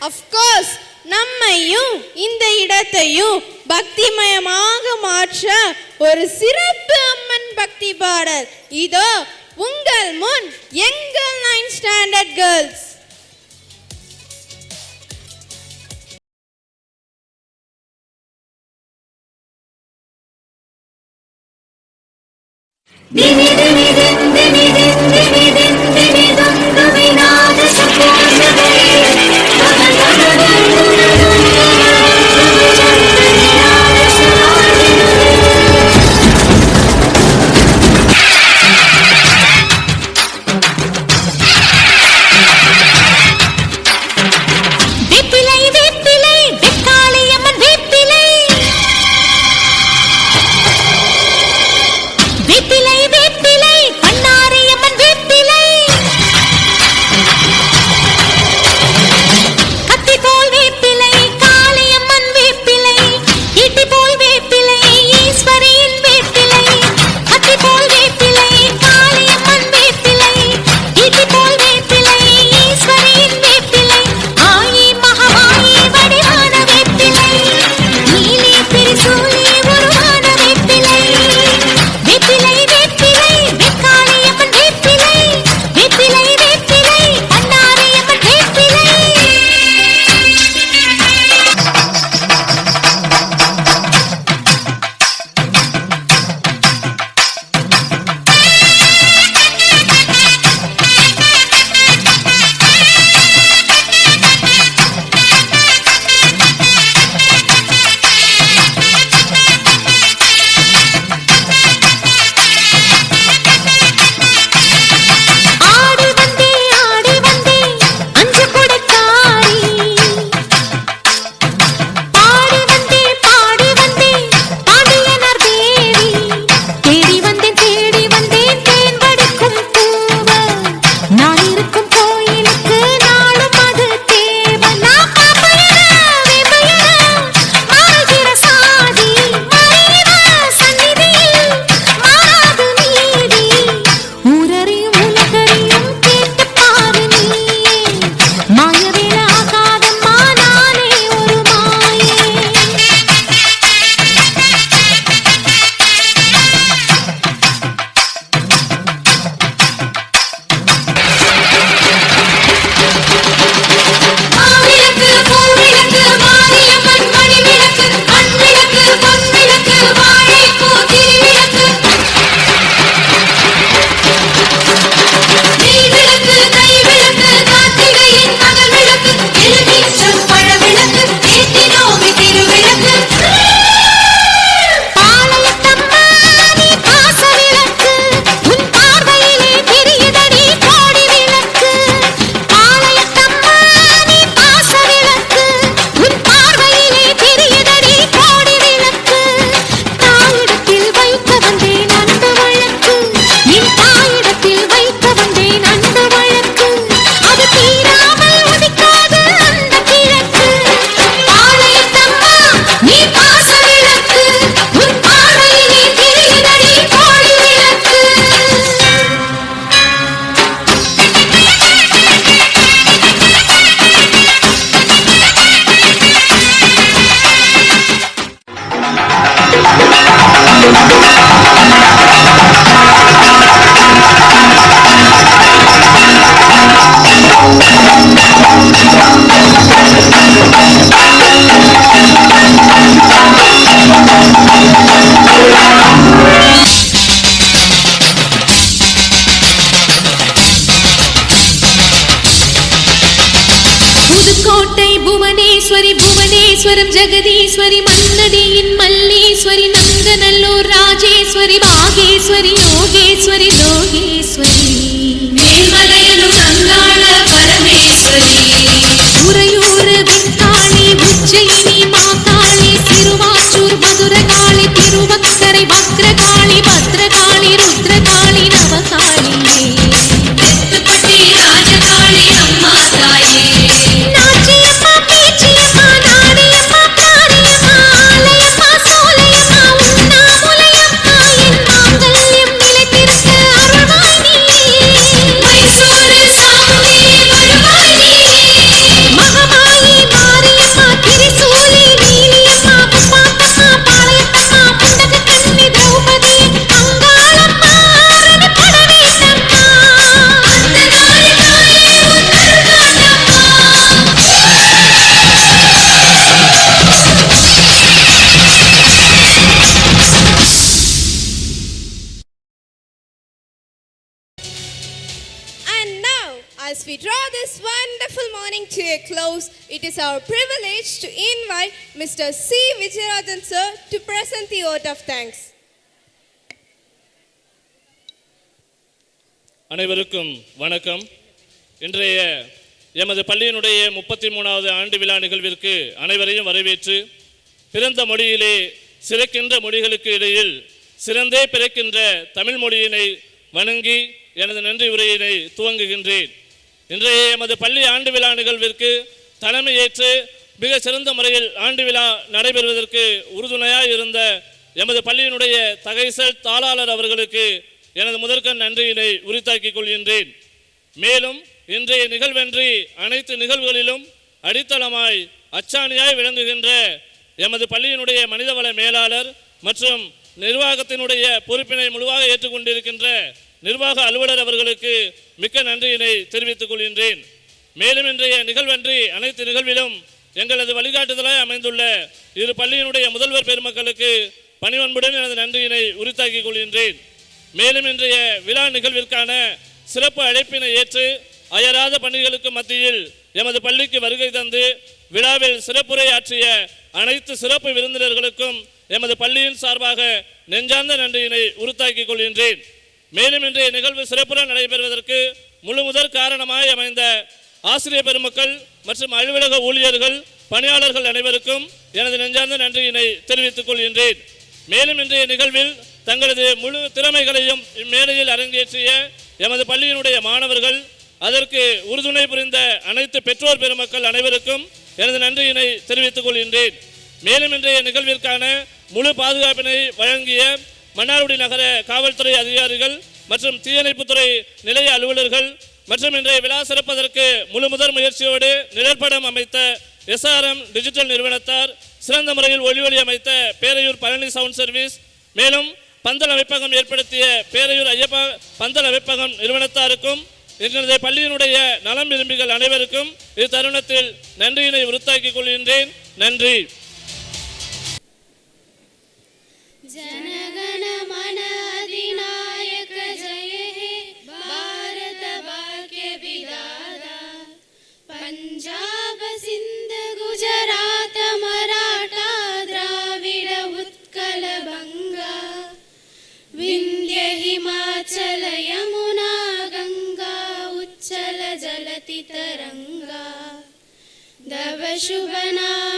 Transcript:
Of course நம்மையும் இந்த இடத்தையும் பக்திமயமாக மாற்ற ஒரு சிறப்பு அம்மன் பக்தி பாடல் இதோ உங்கள் முன் எங்கள் 9th ஸ்டாண்டர்ட் கேர்ள்ஸ். ஜெகதீஸ்வரி மன்னதியின் மல்லீஸ்வரி நங்கநல்லூர் ராஜேஸ்வரி பாகேஸ்வரி யோகேஸ்வரி லோகேஸ்வரி மேல்மலையனூர் அங்காள பரமேஸ்வரி உறையூர் வெக்காளி உஜ்ஜயினி மாகாளி திருவாச்சூர் மதுரகாளி திருவக்கரை வக்ரகாளி பத்ரகாளி ருத்ரகாளி நவகாளி தெத்துப்பட்டி ராஜகாளி அம்மா தாயே ஆலயம்மா சோலையம்மா உண்ணாமுலையம்மா என் மாங்கல்யம் நிலைத்திருக்க அருள்வா this wonderful morning to a close, it is our privilege to invite Mr. C. Vijayarajan sir to present the vote of thanks. அனைவருக்கும் வணக்கம். இன்றைய எமது பள்ளியினுடைய 33வது ஆண்டு விழா நிகழ்விற்கு அனைவரையும் வரவேற்று, பிறந்த மொழியிலே சிறக்கின்ற மொழிகளுக்கு இடையில் சிறந்தே பிறக்கின்ற தமிழ் மொழியினை வணங்கி எனது நன்றி உரையினை துவங்குகின்றேன். இன்றைய எமது பள்ளி ஆண்டு விழா நிகழ்விற்கு தலைமையேற்று மிக சிறந்த முறையில் ஆண்டு விழா நடைபெறுவதற்கு உறுதுணையாக இருந்த எமது பள்ளியினுடைய தகைசல் தாளாளர் அவர்களுக்கு எனது முதற்கண் நன்றியினை உரித்தாக்கிக் கொள்கின்றேன். மேலும் இன்றைய நிகழ்வன்றி அனைத்து நிகழ்வுகளிலும் அடித்தளமாய் அச்சாணியாய் விளங்குகின்ற எமது பள்ளியினுடைய மனிதவள மேலாளர் மற்றும் நிர்வாகத்தினுடைய பொறுப்பினை முழுவாக ஏற்றுக்கொண்டிருக்கின்ற நிர்வாக அலுவலர் அவர்களுக்கு மிக்க நன்றியினை தெரிவித்துக் கொள்கின்றேன். மேலும் இன்றைய நிகழ்வன்றி அனைத்து நிகழ்விலும் எங்களது வழிகாட்டுதலாய் அமைந்துள்ள இரு பள்ளியினுடைய முதல்வர் பெருமக்களுக்கு பணிவன்புடன் எனது நன்றியினை உரித்தாக்கிக் கொள்கின்றேன். மேலும் இன்றைய விழா நிகழ்விற்கான சிறப்பு அழைப்பினை ஏற்று அயராத பணிகளுக்கு மத்தியில் எமது பள்ளிக்கு வருகை தந்து விழாவில் சிறப்புரை ஆற்றிய அனைத்து சிறப்பு விருந்தினர்களுக்கும் எமது பள்ளியின் சார்பாக நெஞ்சார்ந்த நன்றியினை உரித்தாக்கிக் கொள்கின்றேன். மேலும் இன்றைய நிகழ்வு சிறப்புடன் நடைபெறுவதற்கு முழு முதற் காரணமாய் அமைந்த ஆசிரியர் பெருமக்கள் மற்றும் அலுவலக ஊழியர்கள் பணியாளர்கள் அனைவருக்கும் எனது நெஞ்சார்ந்த நன்றியினை தெரிவித்துக் கொள்கின்றேன். மேலும் இன்றைய நிகழ்வில் தங்களது முழு திறமைகளையும் இம்மேடையில் அரங்கேற்றிய எமது பள்ளியினுடைய மாணவர்கள், அதற்கு உறுதுணை புரிந்த அனைத்து பெற்றோர் பெருமக்கள் அனைவருக்கும் எனது நன்றியினை தெரிவித்துக் கொள்கின்றேன். மேலும் இன்றைய நிகழ்விற்கான முழு பாதுகாப்பினை வழங்கிய மன்னார்குடி நகர காவல்துறை அதிகாரிகள் மற்றும் தீயணைப்புத்துறை நிலைய அலுவலர்கள் மற்றும் இன்றைய விழா சிறப்பதற்கு முழு முதல் முயற்சியோடு நிழற்படம் அமைத்த SRM டிஜிட்டல் நிறுவனத்தார், சிறந்த முறையில் ஒளி அமைத்த பேரையூர் பழனி சவுண்ட் சர்வீஸ், மேலும் பந்தல் அமைப்பகம் ஏற்படுத்திய பேரையூர் ஐயப்பா பந்தல் அமைப்பகம் நிறுவனத்தாருக்கும் எங்களது பள்ளியினுடைய நலம் விரும்பிகள் அனைவருக்கும் இத்தருணத்தில் நன்றியினை உரித்தாக்கிக் கொள்கின்றேன். நன்றி. जनगण मन अधिनायक जय हे भारत भाग्य विधाता पंजाब सिंध गुजरात मराठा द्राविड उत्कल बंगा विंध्य हिमाचल यमुना गंगा उच्चल जलति तरंगा दव शुभ नाम